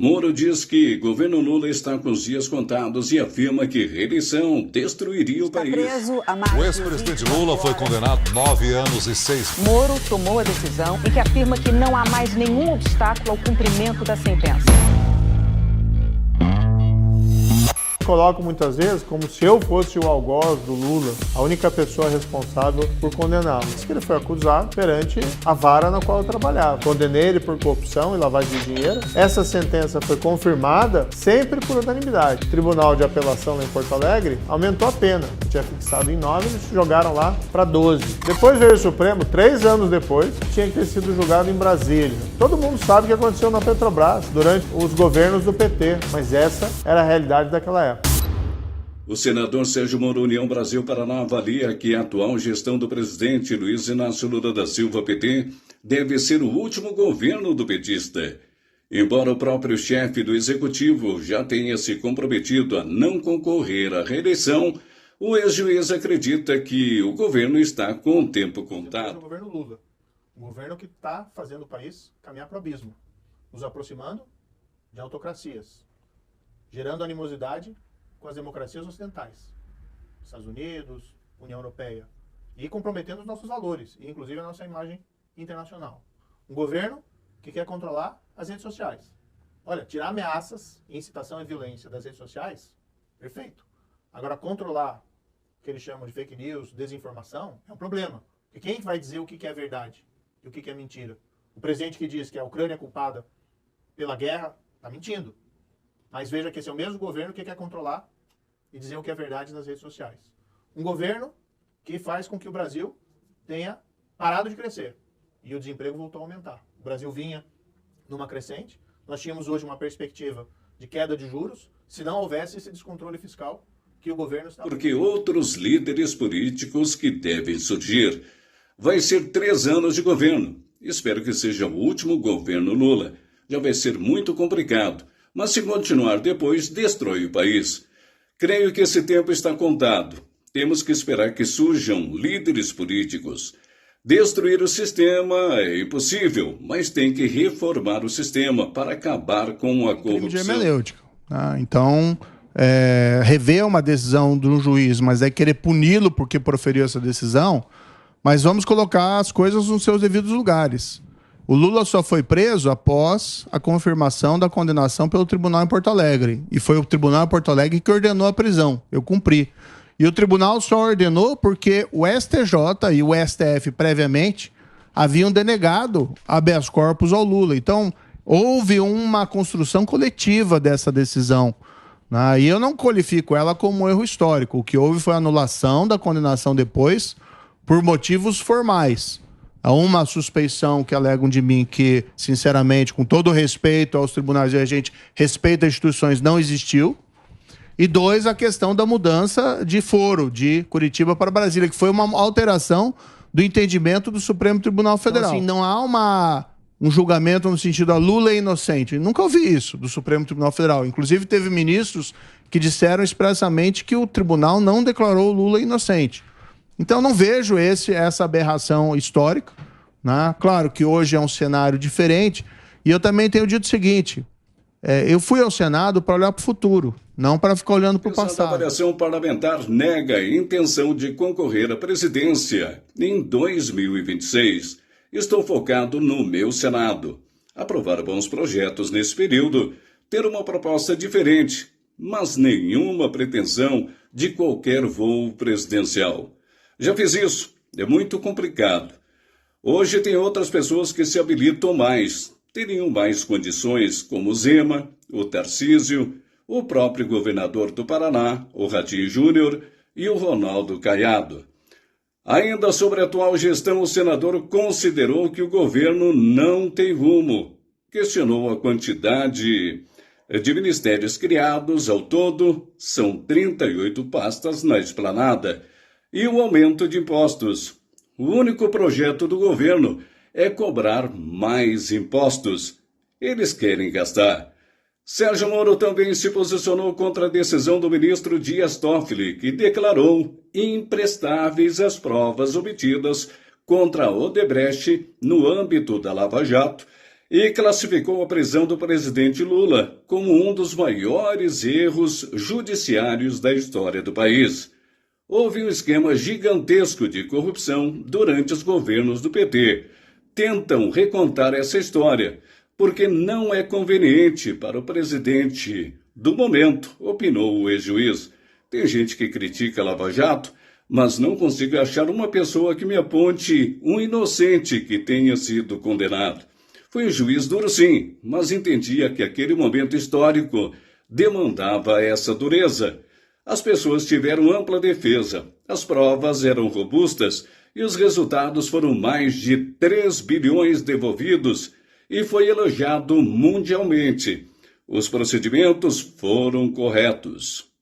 Moro diz que governo Lula está com os dias contados e afirma que reeleição destruiria o país. O ex-presidente Lula foi condenado a 9 anos e 6 meses. Moro tomou a decisão em que afirma que não há mais nenhum obstáculo ao cumprimento da sentença. Coloco muitas vezes como se eu fosse o algoz do Lula, a única pessoa responsável por condená-lo. Diz que ele foi acusado perante a vara na qual eu trabalhava. Condenei ele por corrupção e lavagem de dinheiro. Essa sentença foi confirmada sempre por unanimidade. O Tribunal de Apelação lá em Porto Alegre aumentou a pena. Tinha fixado em 9, eles jogaram lá para 12. Depois veio o Supremo, 3 anos depois, tinha que ter sido julgado em Brasília. Todo mundo sabe o que aconteceu na Petrobras durante os governos do PT, mas essa era a realidade daquela época. O senador Sérgio Moro, União Brasil-Paraná, avalia que a atual gestão do presidente Luiz Inácio Lula da Silva, PT, deve ser o último governo do petista. Embora o próprio chefe do executivo já tenha se comprometido a não concorrer à reeleição, o ex-juiz acredita que o governo está com o tempo contado. O governo Lula, um governo que está fazendo o país caminhar para o abismo, nos aproximando de autocracias, gerando animosidade com as democracias ocidentais, Estados Unidos, União Europeia, e comprometendo os nossos valores, e inclusive a nossa imagem internacional. Um governo que quer controlar as redes sociais. Olha, tirar ameaças, incitação e violência das redes sociais, perfeito. Agora, controlar o que eles chamam de fake news, desinformação, é um problema. E quem vai dizer o que é verdade e o que é mentira? O presidente que diz que a Ucrânia é culpada pela guerra, está mentindo. Mas veja que esse é o mesmo governo que quer controlar e dizer o que é verdade nas redes sociais. Um governo que faz com que o Brasil tenha parado de crescer e o desemprego voltou a aumentar. O Brasil vinha numa crescente, nós tínhamos hoje uma perspectiva de queda de juros, se não houvesse esse descontrole fiscal que o governo está... Porque outros líderes políticos que devem surgir. Vai ser 3 anos de governo. Espero que seja o último governo Lula. Já vai ser muito complicado. Mas se continuar depois, destrói o país. Creio que esse tempo está contado. Temos que esperar que surjam líderes políticos. Destruir o sistema é impossível, mas tem que reformar o sistema para acabar com a corrupção. Crime de hermenêutica. Então, rever uma decisão de um juiz, mas é querer puni-lo porque proferiu essa decisão, mas vamos colocar as coisas nos seus devidos lugares. O Lula só foi preso após a confirmação da condenação pelo tribunal em Porto Alegre. E foi o tribunal em Porto Alegre que ordenou a prisão. Eu cumpri. E o tribunal só ordenou porque o STJ e o STF previamente haviam denegado habeas corpus ao Lula. Então, houve uma construção coletiva dessa decisão. E eu não qualifico ela como um erro histórico. O que houve foi a anulação da condenação depois por motivos formais. Há uma suspeição que alegam de mim que, sinceramente, com todo respeito aos tribunais e a gente respeita as instituições, não existiu. E 2, a questão da mudança de foro de Curitiba para Brasília, que foi uma alteração do entendimento do Supremo Tribunal Federal. Então, assim, não há um julgamento no sentido a Lula é inocente. Nunca ouvi isso do Supremo Tribunal Federal. Inclusive, teve ministros que disseram expressamente que o tribunal não declarou o Lula inocente. Então, não vejo essa aberração histórica. Claro que hoje é um cenário diferente. E eu também tenho dito o seguinte, eu fui ao Senado para olhar para o futuro, não para ficar olhando para o passado. A avaliação parlamentar nega a intenção de concorrer à presidência em 2026. Estou focado no meu Senado. Aprovar bons projetos nesse período, ter uma proposta diferente, mas nenhuma pretensão de qualquer voo presidencial. Já fiz isso, é muito complicado. Hoje tem outras pessoas que se habilitam mais, teriam mais condições, como o Zema, o Tarcísio, o próprio governador do Paraná, o Ratinho Júnior e o Ronaldo Caiado. Ainda sobre a atual gestão, o senador considerou que o governo não tem rumo. Questionou a quantidade de ministérios criados, ao todo, são 38 pastas na esplanada, e o aumento de impostos. O único projeto do governo é cobrar mais impostos. Eles querem gastar. Sérgio Moro também se posicionou contra a decisão do ministro Dias Toffoli, que declarou imprestáveis as provas obtidas contra a Odebrecht no âmbito da Lava Jato e classificou a prisão do presidente Lula como um dos maiores erros judiciários da história do país. Houve um esquema gigantesco de corrupção durante os governos do PT. Tentam recontar essa história, porque não é conveniente para o presidente do momento, opinou o ex-juiz. Tem gente que critica a Lava Jato, mas não consigo achar uma pessoa que me aponte um inocente que tenha sido condenado. Foi um juiz duro sim, mas entendia que aquele momento histórico demandava essa dureza. As pessoas tiveram ampla defesa, as provas eram robustas e os resultados foram mais de 3 bilhões devolvidos e foi elogiado mundialmente. Os procedimentos foram corretos.